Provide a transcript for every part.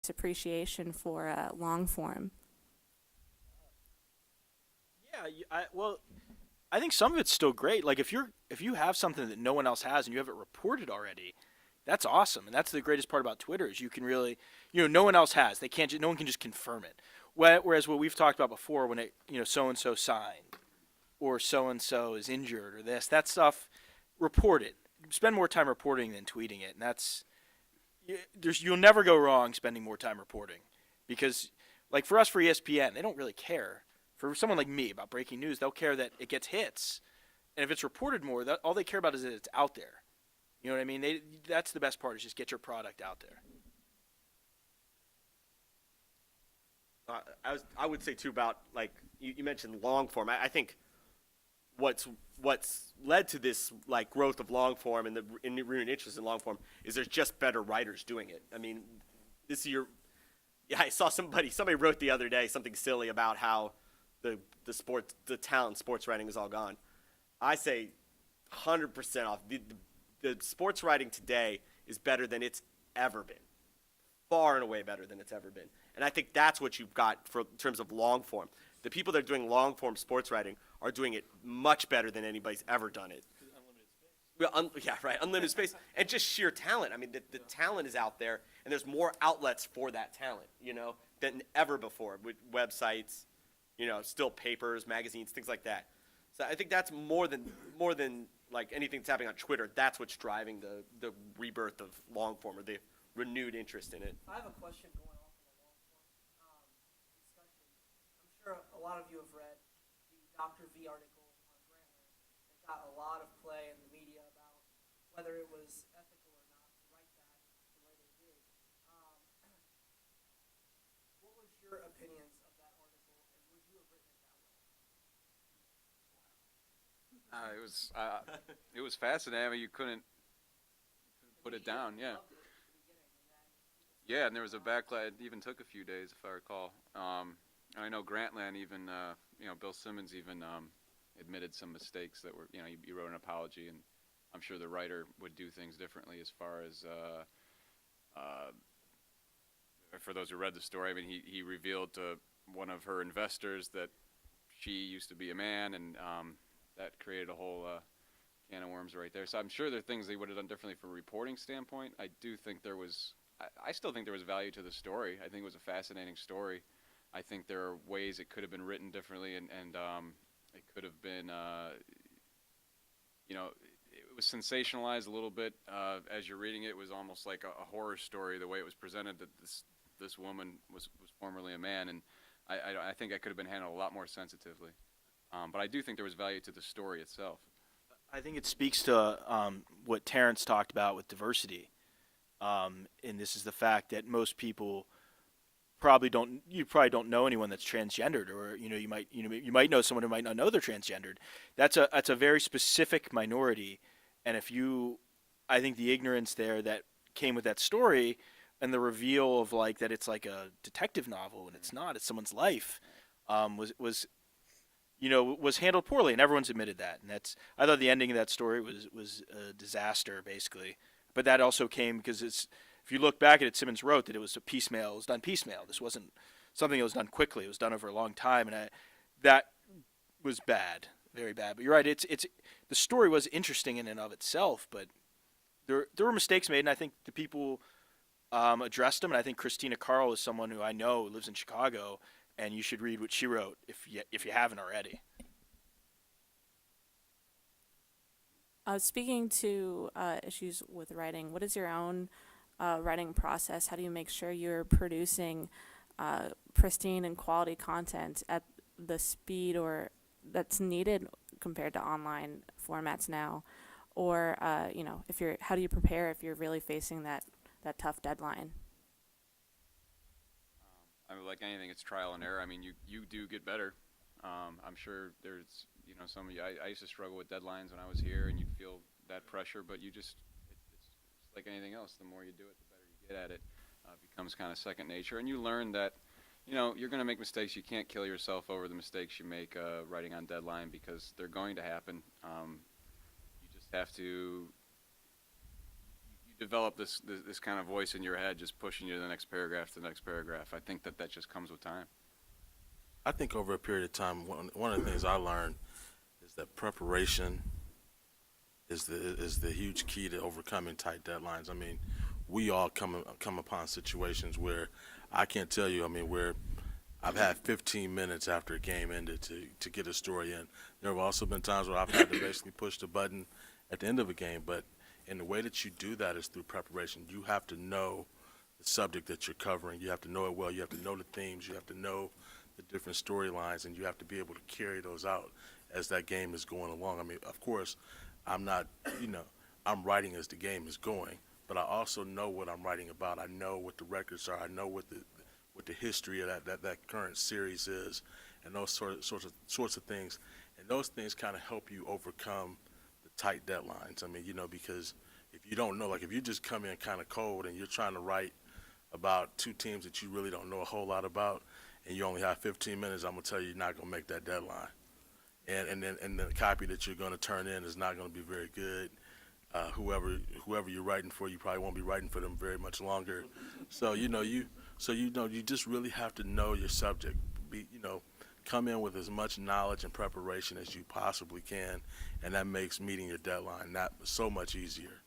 increased appreciation for long form. Yeah, well, I think some of it's still great. Like if you have something that no one else has and you have it reported already, that's awesome. And that's the greatest part about Twitter is you can really, no one else has. They can't. No one can just confirm it. Whereas what we've talked about before, when so and so signed or so and so is injured or this, that stuff, report it. Spend more time reporting than tweeting it, and you'll never go wrong spending more time reporting, because like for us for ESPN, they don't really care. For someone like me about breaking news, they'll care that it gets hits, and if it's reported more, all they care about is that it's out there. You know what I mean? That's the best part is just get your product out there. I would say too about like you mentioned long form. I think what's led to this like growth of long form and the renewed interest in long form is there's just better writers doing it. I mean, this year, yeah, I saw somebody wrote the other day something silly about how the talent in sports writing is all gone. I say 100% off. The sports writing today is better than it's ever been, far and away better than it's ever been. And I think that's what you've got in terms of long form. The people that are doing long form sports writing are doing it much better than anybody's ever done it. Well, yeah, right. Unlimited space and just sheer talent. I mean, the talent is out there, and there's more outlets for that talent, than ever before with websites, still papers, magazines, things like that. So I think that's more than like anything that's happening on Twitter. That's what's driving the rebirth of long form or the renewed interest in it. I have a question going on from the long form discussion. I'm sure a lot of you have read the Dr. V article on Grantland. It got a lot of play in the media about whether it was ethical or not to write that the way they did. What was your opinions of that article, and would you have written it that way? It was fascinating. I mean, you couldn't put it down. Yeah. Yeah, and there was a backlash. It even took a few days, if I recall. I know Grantland even, Bill Simmons even admitted some mistakes that were, he wrote an apology, and I'm sure the writer would do things differently as far as, for those who read the story, I mean, he revealed to one of her investors that she used to be a man, and that created a whole can of worms right there. So I'm sure there are things they would have done differently from a reporting standpoint. I do think I still think there was value to the story. I think it was a fascinating story. I think there are ways it could have been written differently, and it could have been, it was sensationalized a little bit. As you're reading it, it was almost like a horror story, the way it was presented, that this woman was formerly a man, and I think that could have been handled a lot more sensitively. But I do think there was value to the story itself. I think it speaks to what Terrance talked about with diversity. And this is the fact that most people probably don't know anyone that's transgendered, or you might know someone who might not know they're transgendered. That's a very specific minority, and I think the ignorance there that came with that story and the reveal of like that it's like a detective novel and it's not, it's someone's life, was handled poorly, and everyone's admitted that. And I thought the ending of that story was a disaster basically. But that also came because if you look back at it, Simmons wrote that it was done piecemeal. This wasn't something that was done quickly. It was done over a long time, and that was bad, very bad. But you're right. The story was interesting in and of itself, but there were mistakes made, and I think the people addressed them. And I think Christina Carl is someone who I know lives in Chicago, and you should read what she wrote if you haven't already. Speaking to issues with writing, what is your own writing process? How do you make sure you're producing pristine and quality content at the speed or that's needed compared to online formats now? Or how do you prepare if you're really facing that tough deadline? I mean, like anything, it's trial and error. I mean, you do get better. I'm sure there's, some of you, I used to struggle with deadlines when I was here, and you feel that pressure, but it's like anything else. The more you do it, the better you get at it. It becomes kind of second nature, and you learn that, you're going to make mistakes. You can't kill yourself over the mistakes you make writing on deadline, because they're going to happen. You just have to, you develop this kind of voice in your head, just pushing you to the next paragraph, to the next paragraph. I think that just comes with time. I think over a period of time, one of the things I learned is that preparation is the huge key to overcoming tight deadlines. I mean, we all come upon situations where I can't tell you. I mean, where I've had 15 minutes after a game ended to get a story in. There have also been times where I've had to basically push the button at the end of a game. But in the way that you do that is through preparation. You have to know the subject that you're covering. You have to know it well. You have to know the themes. You have to know the different storylines, and you have to be able to carry those out as that game is going along. I mean, of course, I'm not, I'm writing as the game is going, but I also know what I'm writing about. I know what the records are. I know what the history of that current series is, and those sorts of things. And those things kind of help you overcome the tight deadlines. I mean, because if you don't know, like if you just come in kind of cold and you're trying to write about two teams that you really don't know a whole lot about, and you only have 15 minutes, I'm gonna tell you, you're not gonna make that deadline. And the copy that you're gonna turn in is not gonna be very good. Whoever you're writing for, you probably won't be writing for them very much longer. So you just really have to know your subject. Come in with as much knowledge and preparation as you possibly can, and that makes meeting your deadline that so much easier.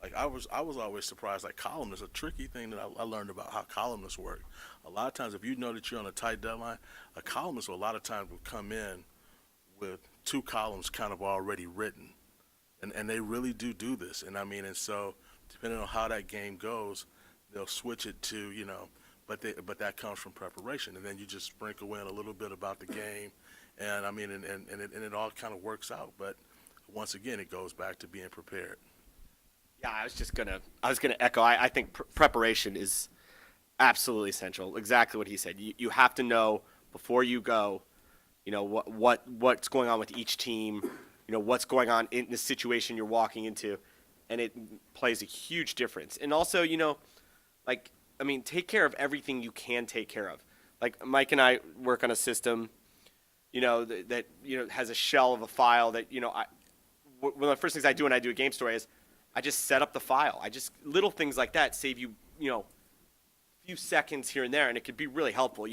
Like I was always surprised. Like columnists, a tricky thing that I learned about how columnists work. A lot of times, if you know that you're on a tight deadline, a columnist will a lot of times will come in with 2 columns kind of already written, and they really do this. And I mean, and so depending on how that game goes, they'll switch it to but that comes from preparation, and then you just sprinkle in a little bit about the game, and I mean, and it all kind of works out. But once again, it goes back to being prepared. Yeah, I was gonna echo. I think preparation is absolutely essential. Exactly what he said. You have to know before you go, what's going on with each team, what's going on in the situation you're walking into, and it plays a huge difference. And also, take care of everything you can take care of. Like Mike and I work on a system, that has a shell of a file that one of the first things I do when I do a game story is I just set up the file. Little things like that save you, a few seconds here and there, and it could be really helpful.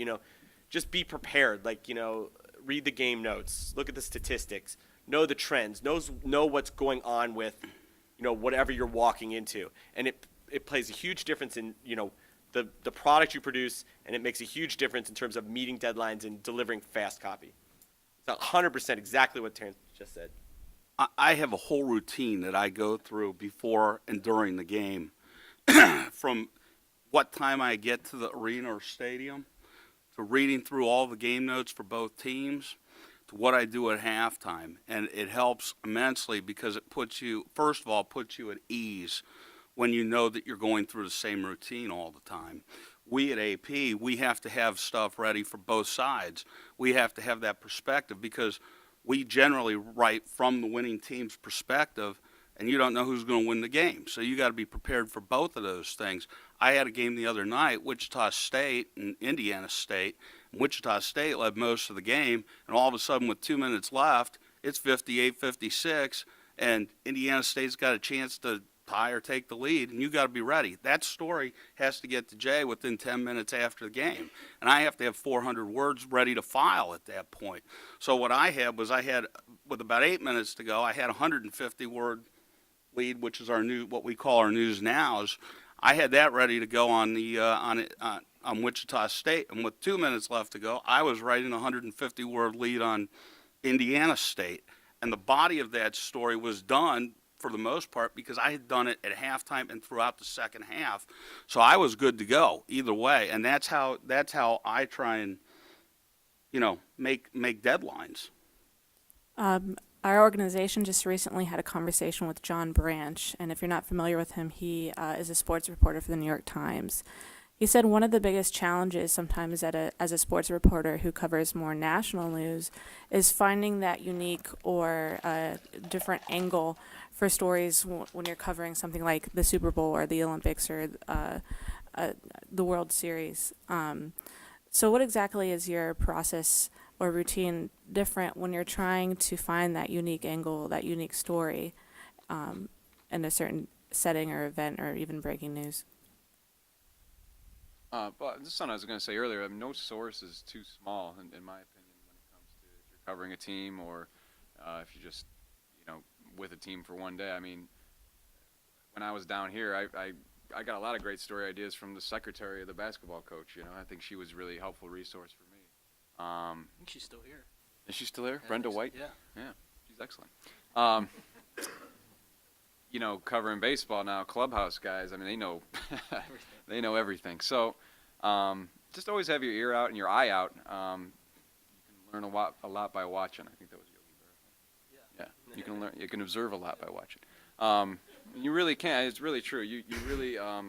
Just be prepared. Read the game notes, look at the statistics, know the trends, know what's going on with, whatever you're walking into, and it plays a huge difference in, the product you produce, and it makes a huge difference in terms of meeting deadlines and delivering fast copy. It's 100% exactly what Terrance just said. I have a whole routine that I go through before and during the game, from what time I get to the arena or stadium, to reading through all the game notes for both teams, to what I do at halftime. And it helps immensely because it puts you at ease when you know that you're going through the same routine all the time. We at AP, we have to have stuff ready for both sides. We have to have that perspective because we generally write from the winning team's perspective, and you don't know who's going to win the game. So you got to be prepared for both of those things. I had a game the other night, Wichita State and Indiana State. And Wichita State led most of the game, and all of a sudden with 2 minutes left, it's 58-56, and Indiana State's got a chance to tie or take the lead, and you got to be ready. That story has to get to Jay within 10 minutes after the game, and I have to have 400 words ready to file at that point. So what I had was with about 8 minutes to go, I had a 150-word lead, which is what we call our news nows. I had that ready to go on Wichita State, and with 2 minutes left to go, I was writing a 150-word lead on Indiana State, and the body of that story was done for the most part because I had done it at halftime and throughout the second half, so I was good to go either way. And that's how I try and make deadlines. Our organization just recently had a conversation with John Branch, and if you're not familiar with him, he is a sports reporter for the New York Times. He said one of the biggest challenges sometimes as a sports reporter who covers more national news is finding that unique or different angle for stories when you're covering something like the Super Bowl or the Olympics or the World Series. So what exactly is your process or routine different when you're trying to find that unique angle, that unique story in a certain setting or event or even breaking news? But this is something I was going to say earlier. I mean, no source is too small, in my opinion, when it comes to if you're covering a team or if you're just, with a team for one day. I mean, when I was down here, I got a lot of great story ideas from the secretary of the basketball coach. I think she was a really helpful resource for me. I think she's still here. Is she still here? Yeah, Brenda I think so, White? yeah. Yeah, she's excellent. Covering baseball now, clubhouse guys, I mean, they know they know everything. So just always have your ear out and your eye out. You can learn a lot by watching. I think that was Yogi Berra. Yeah, you can observe a lot by watching. You really can. It's really true. You really I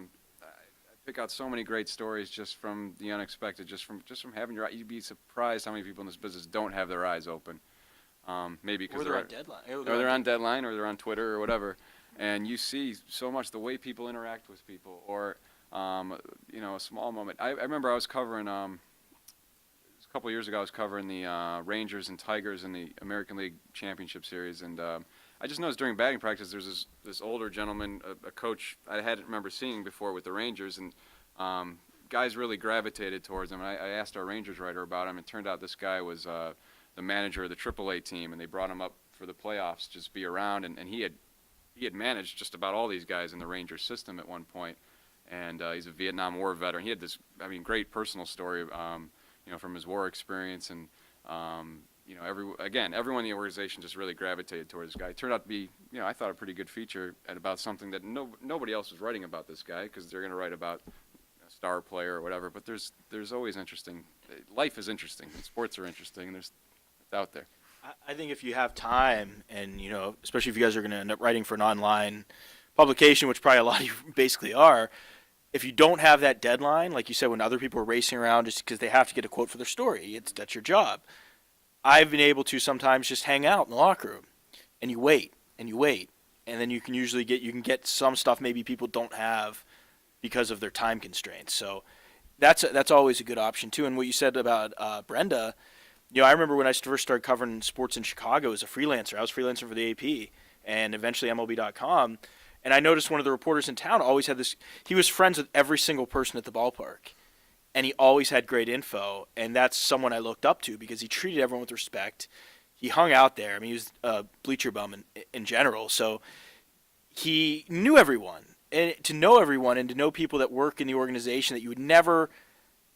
pick out so many great stories just from the unexpected, just from having your eye. You'd be surprised how many people in this business don't have their eyes open. Maybe because Or they're on deadline, or they're on Twitter or whatever, and you see so much the way people interact with people, or a small moment. I remember I was covering a couple years ago. I was covering the Rangers and Tigers in the American League Championship Series, and I just noticed during batting practice there's this older gentleman, a coach I hadn't remember seeing before with the Rangers, and guys really gravitated towards him. And I asked our Rangers writer about him. It turned out this guy was the manager of the AAA team, and they brought him up for the playoffs just to be around, and he had managed just about all these guys in the Rangers system at one point, and he's a Vietnam War veteran. He had this, great personal story, from his war experience, and everyone in the organization just really gravitated towards this guy. It turned out to be, I thought a pretty good feature and about something that nobody else was writing about this guy, because they're going to write about a star player or whatever. But there's always interesting. Life is interesting, and sports are interesting, and it's out there. I think if you have time, and especially if you guys are going to end up writing for an online publication, which probably a lot of you basically are, if you don't have that deadline, like you said, when other people are racing around just because they have to get a quote for their story, that's your job. I've been able to sometimes just hang out in the locker room, and you wait, and then you can usually get some stuff maybe people don't have because of their time constraints. So that's always a good option too. And what you said about Brenda. I remember when I first started covering sports in Chicago as a freelancer. I was freelancing for the AP and eventually MLB.com. And I noticed one of the reporters in town always had this. He was friends with every single person at the ballpark. And he always had great info. And that's someone I looked up to because he treated everyone with respect. He hung out there. He was a bleacher bum in general. So he knew everyone. And to know everyone and to know people that work in the organization that you would never –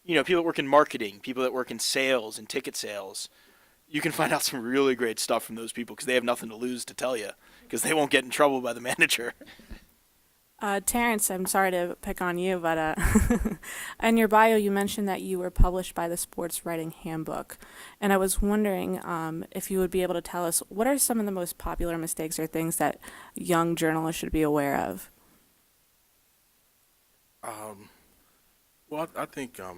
people that work in marketing, people that work in sales and ticket sales, you can find out some really great stuff from those people because they have nothing to lose to tell you because they won't get in trouble by the manager. Terrance, I'm sorry to pick on you, but in your bio you mentioned that you were published by the Sports Writing Handbook. And I was wondering if you would be able to tell us what are some of the most popular mistakes or things that young journalists should be aware of? Well, I think in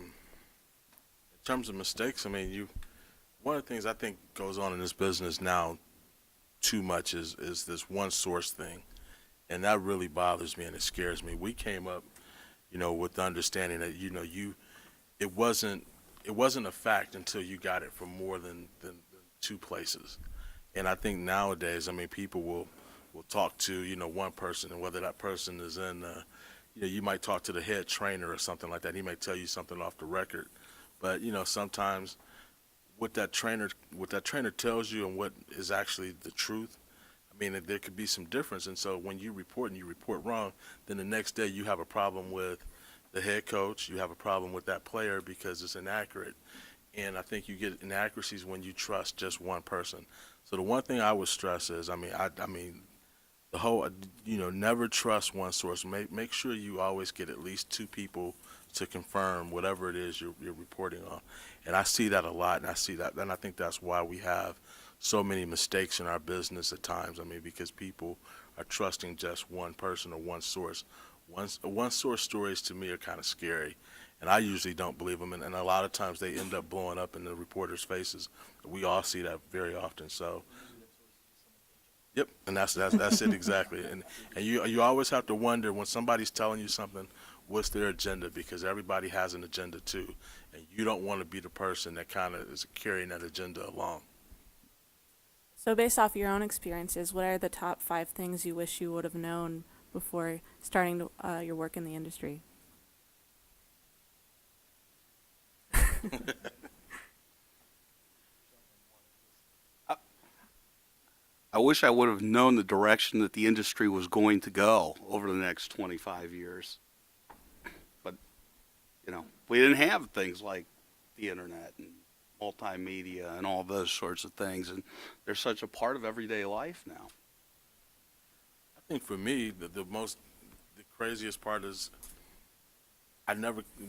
terms of mistakes, one of the things I think goes on in this business now too much is this one source thing, and that really bothers me and it scares me. We came up, with the understanding that it wasn't a fact until you got it from more than two places, and I think nowadays, people will talk to one person, and whether that person is in you might talk to the head trainer or something like that. He may tell you something off the record, but sometimes what that trainer tells you and what is actually the truth, there could be some difference. And so when you report and you report wrong, then the next day you have a problem with the head coach. You have a problem with that player because it's inaccurate. And I think you get inaccuracies when you trust just one person. So the one thing I would stress is, the whole, never trust one source. Make sure you always get at least two people to confirm whatever it is you're reporting on. And I see that a lot, and I think that's why we have so many mistakes in our business at times. Because people are trusting just one person or one source. One source stories to me are kind of scary, and I usually don't believe them. And a lot of times they end up blowing up in the reporters' faces. We all see that very often. So. Yep, and that's it exactly. And you always have to wonder when somebody's telling you something, what's their agenda? Because everybody has an agenda too, and you don't want to be the person that kind of is carrying that agenda along. So based off your own experiences, what are the top 5 things you wish you would have known before starting your work in the industry? I wish I would have known the direction that the industry was going to go over the next 25 years. But, we didn't have things like the internet and multimedia and all those sorts of things, and they're such a part of everyday life now. I think for me, the craziest part is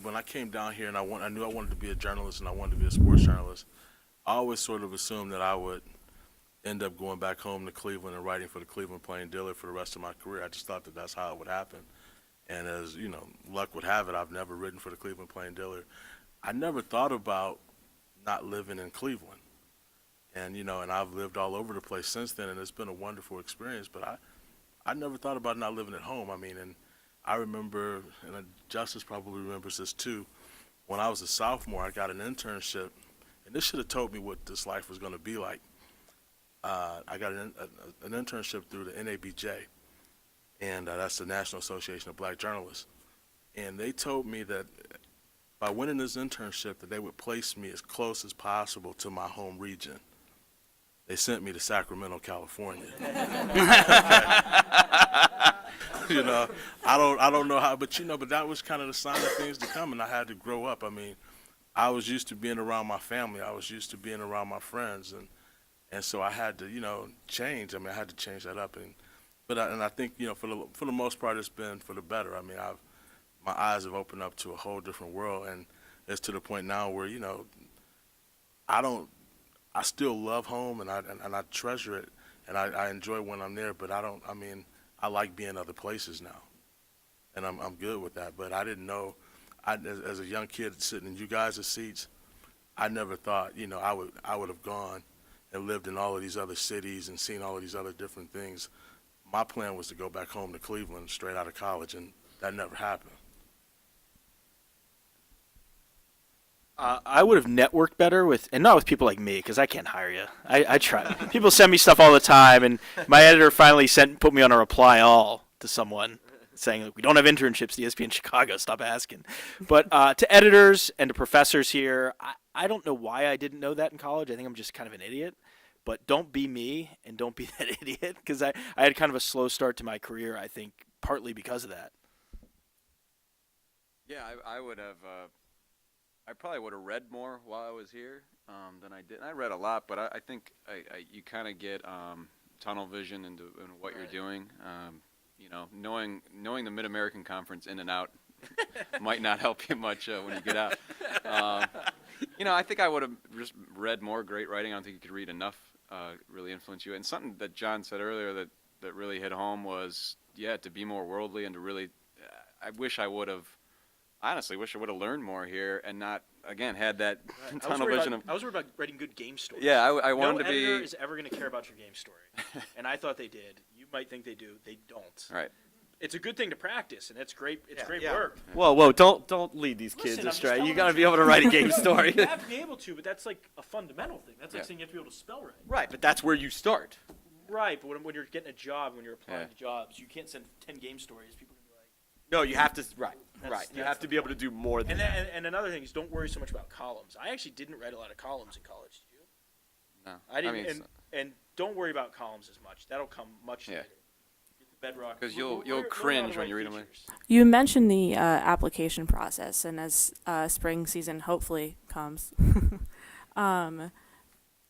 when I came down here and I knew I wanted to be a journalist and I wanted to be a sports journalist, I always sort of assumed that I would end up going back home to Cleveland and writing for the Cleveland Plain-Dealer for the rest of my career. I just thought that that's how it would happen. And as, luck would have it, I've never written for the Cleveland Plain-Dealer. I never thought about not living in Cleveland. And, and I've lived all over the place since then, and it's been a wonderful experience. But I never thought about not living at home. I mean, and I remember, and Justice probably remembers this too, when I was a sophomore, I got an internship, and this should have told me what this life was going to be like. I got an internship through the NABJ, and that's the National Association of Black Journalists. And they told me that by winning this internship, that they would place me as close as possible to my home region. They sent me to Sacramento, California. I don't know how, but that was kind of the sign of things to come, and I had to grow up. I mean, I was used to being around my family. I was used to being around my friends, and so I had to, change. I mean, I had to change that up, but I think, for the most part, it's been for the better. I mean, my eyes have opened up to a whole different world, and it's to the point now where, I still love home, and I treasure it, and I enjoy when I'm there, but I like being other places now, and I'm good with that. But I didn't know, as a young kid sitting in you guys' seats, I never thought, I would have gone and lived in all of these other cities and seen all of these other different things. My plan was to go back home to Cleveland straight out of college, and that never happened. I would have networked better and not with people like me, because I can't hire you. I try. People send me stuff all the time, and my editor finally put me on a reply all to someone saying, we don't have internships at ESPN Chicago, stop asking. But to editors and to professors here, I don't know why I didn't know that in college. I think I'm just kind of an idiot. But don't be me and don't be that idiot, because I had kind of a slow start to my career, I think, partly because of that. Yeah, I would have. I probably would have read more while I was here than I did. And I read a lot, but I think you kind of get tunnel vision into what you're doing. Knowing the Mid-American Conference in and out might not help you much when you get out. I think I would have just read more great writing. I don't think you could read enough really influence you. And something that John said earlier that really hit home was, to be more worldly and to really, I honestly wish I would have learned more here and not, again, had that tunnel vision. I was worried about writing good game stories. Yeah, I wanted to be. No editor is ever going to care about your game story. And I thought they did. You might think they do. They don't. Right. It's a good thing to practice, and it's great. It's great work. Whoa, don't lead these kids Listen, I'm just astray. telling You the got to be truth. able to write a game story. You have to be able to, but that's like a fundamental thing. That's like saying you have to be able to spell right. Right, but that's where you start. Right, but when you're getting a job, when you're applying Yeah. to jobs, you can't send 10 game stories. People are going to be like. No, you have to. Right. You that's have to be able to do more than And, that. and another thing is, don't worry so much about columns. I actually didn't write a lot of columns in college. Did you? No, I didn't. mean, and don't worry about columns as much. That'll come much later. Get the bedrock. 'Cause We're- you'll we're cringe learning how to when you write read them later. features. You mentioned the application process, and as spring season hopefully comes, a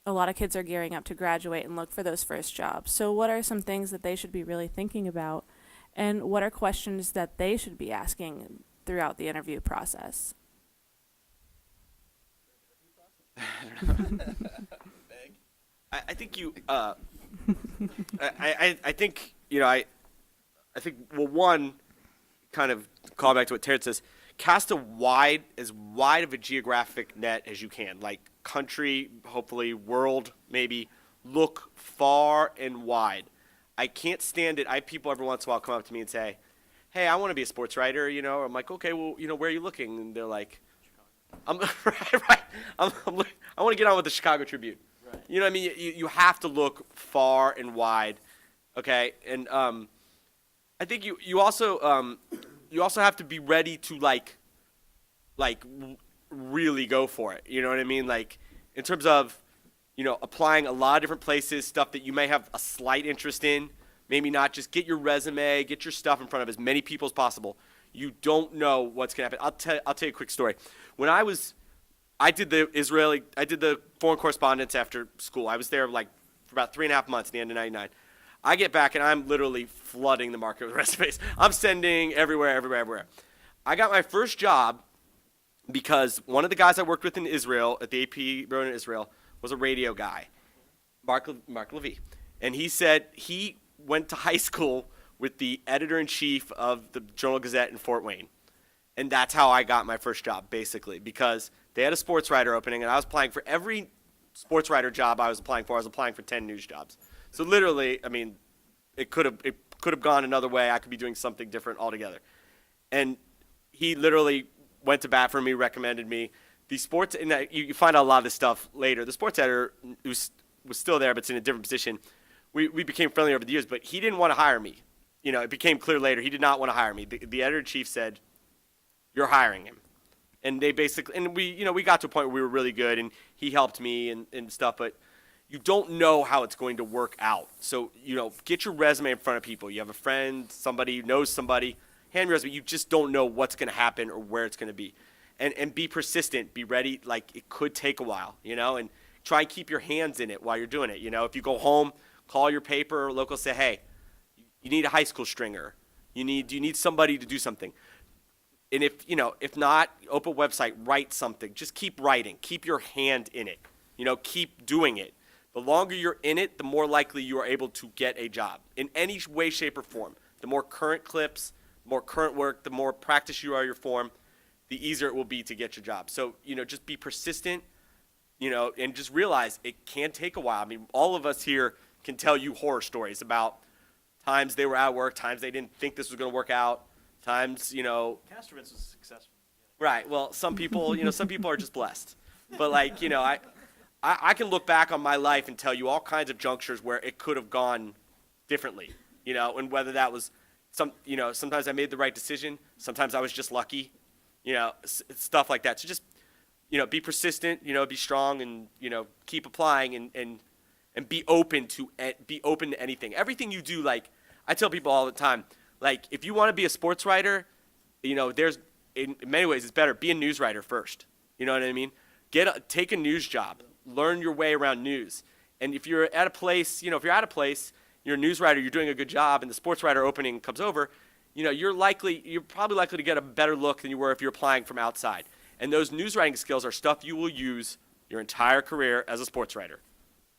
lot of kids are gearing up to graduate and look for those first jobs. So what are some things that they should be really thinking about, and what are questions that they should be asking throughout the interview process? I think you. I think I think one kind of call back to what Terrance says. Cast as wide of a geographic net as you can, like country, hopefully world, maybe. Look far and wide. I can't stand it. I have people every once in a while come up to me and say, "Hey, I want to be a sports writer." I'm like, "Okay, well, where are you looking?" And they're like, "I'm right. I want to get on with the Chicago Tribune." Right. You know what I mean? You have to look far and wide, okay? And I think you also have to be ready to really go for it. You know what I mean? Like in terms of applying a lot of different places, stuff that you may have a slight interest in, maybe not. Just get your resume, get your stuff in front of as many people as possible. You don't know what's gonna happen. I'll tell you a quick story. When I did the foreign correspondence after school. I was there for about 3.5 months at the end of '99. I get back and I'm literally flooding the market with resumes. I'm sending everywhere. I got my first job because one of the guys I worked with in Israel at the AP bureau in Israel was a radio guy, Mark Levy, and he said he went to high school with the editor-in-chief of the Journal-Gazette in Fort Wayne. And that's how I got my first job, basically, because they had a sports writer opening, and I was applying for every sports writer job I was applying for. I was applying for 10 news jobs. So literally, I mean, it could have gone another way. I could be doing something different altogether. And he literally went to bat for me, recommended me. The sports, and you find out a lot of this stuff later. The sports editor was still there, but it's in a different position. We became friendly over the years, but he didn't want to hire me. It became clear later he did not want to hire me. The editor-in-chief said, "You're hiring him," and they basically, and we got to a point where we were really good, and he helped me and stuff. But you don't know how it's going to work out. So get your resume in front of people. You have a friend, somebody who knows somebody, hand your resume. You just don't know what's going to happen or where it's going to be, and be persistent. Be ready. Like it could take a while, and try and keep your hands in it while you're doing it. If you go home, call your paper or local, say, hey, you need a high school stringer. You need somebody to do something. And if not, open a website, write something. Just keep writing. Keep your hand in it. Keep doing it. The longer you're in it, the more likely you are able to get a job in any way, shape, or form. The more current clips, the more current work, the more practice you are your form, the easier it will be to get your job. So, just be persistent, and just realize it can take a while. I mean, all of us here can tell you horror stories about times they were at work, times they didn't think this was going to work out, times, Castrovince was successful. Right. Well, some people, some people are just blessed. But I can look back on my life and tell you all kinds of junctures where it could have gone differently, and whether that was sometimes I made the right decision, sometimes I was just lucky, stuff like that. So just, be persistent, be strong, and, keep applying and be open to anything. Everything you do, I tell people all the time, if you want to be a sports writer, there's, in many ways, it's better, be a news writer first. You know what I mean? Take a news job. Learn your way around news. And if you're at a place, you're a news writer, you're doing a good job, and the sports writer opening comes over, you're probably likely to get a better look than you were if you're applying from outside. And those news writing skills are stuff you will use your entire career as a sports writer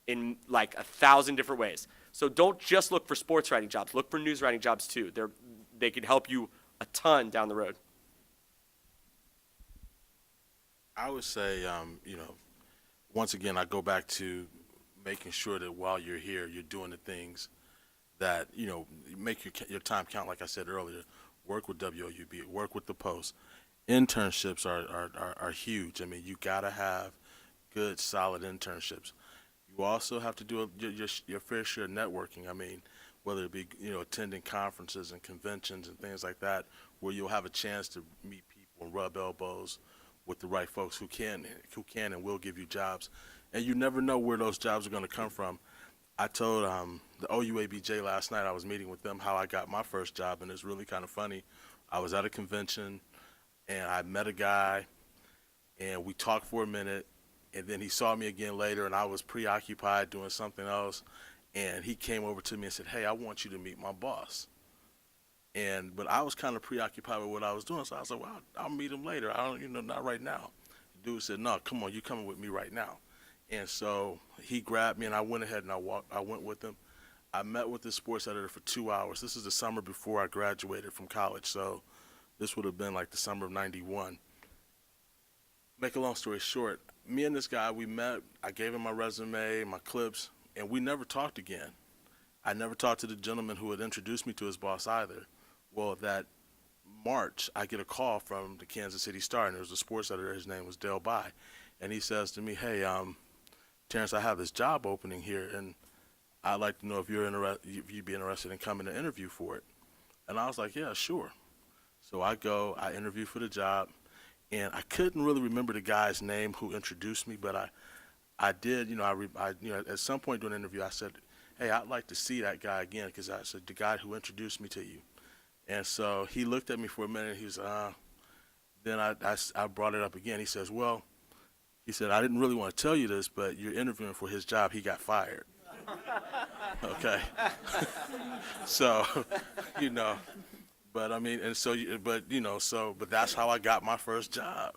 in 1,000 different ways. So don't just look for sports writing jobs. Look for news writing jobs too. They can help you a ton down the road. I would say, once again, I go back to making sure that while you're here, you're doing the things that, make your time count, like I said earlier. Work with WOUB, work with the Post. Internships are huge. I mean, you got to have good, solid internships. You also have to do your fair share of networking. I mean, whether it be, attending conferences and conventions and things like that, where you'll have a chance to meet people and rub elbows with the right folks who can and will give you jobs. And you never know where those jobs are going to come from. I told the OUSPJ last night, I was meeting with them, how I got my first job, and it's really kind of funny. I was at a convention, and I met a guy, and we talked for a minute, and then he saw me again later, and I was preoccupied doing something else, and he came over to me and said, hey, I want you to meet my boss. But I was kind of preoccupied with what I was doing, so I was like, well, I'll meet him later. I don't, not right now. The dude said, no, come on, you coming with me right now. And so he grabbed me, and I went ahead and I went with him. I met with this sports editor for 2 hours. This is the summer before I graduated from college, so this would have been like the summer of '91. Make a long story short, me and this guy, we met. I gave him my resume, my clips, and we never talked again. I never talked to the gentleman who had introduced me to his boss either. Well, that March, I get a call from the Kansas City Star, and there was a sports editor. His name was Dale By, and he says to me, hey, Terrance, I have this job opening here, and I'd like to know if you'd be interested in coming to interview for it. And I was like, yeah, sure. So I go, I interview for the job, and I couldn't really remember the guy's name who introduced me, but I did, at some point during the interview, I said, hey, I'd like to see that guy again, because I said, the guy who introduced me to you. And so he looked at me for a minute, and he was, then I brought it up again. He says, well, he said, I didn't really want to tell you this, but you're interviewing for his job. He got fired. Okay. So, but I mean, and so, but that's how I got my first job,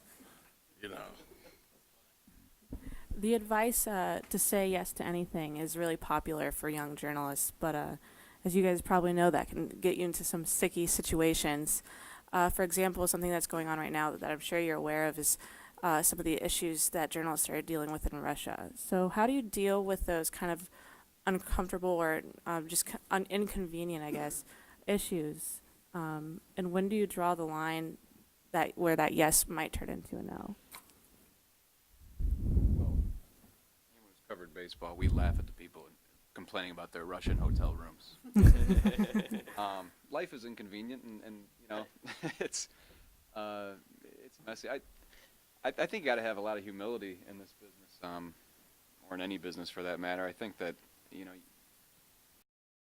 The advice to say yes to anything is really popular for young journalists, but as you guys probably know, that can get you into some sticky situations. For example, something that's going on right now that I'm sure you're aware of is some of the issues that journalists are dealing with in Russia. So how do you deal with those kind of uncomfortable or just inconvenient, I guess, issues? And when do you draw the line where that yes might turn into a no? Well, anyone who's covered baseball, we laugh at the people complaining about their Russian hotel rooms. Life is inconvenient, and it's messy. I think you got to have a lot of humility in this business, or in any business for that matter. I think that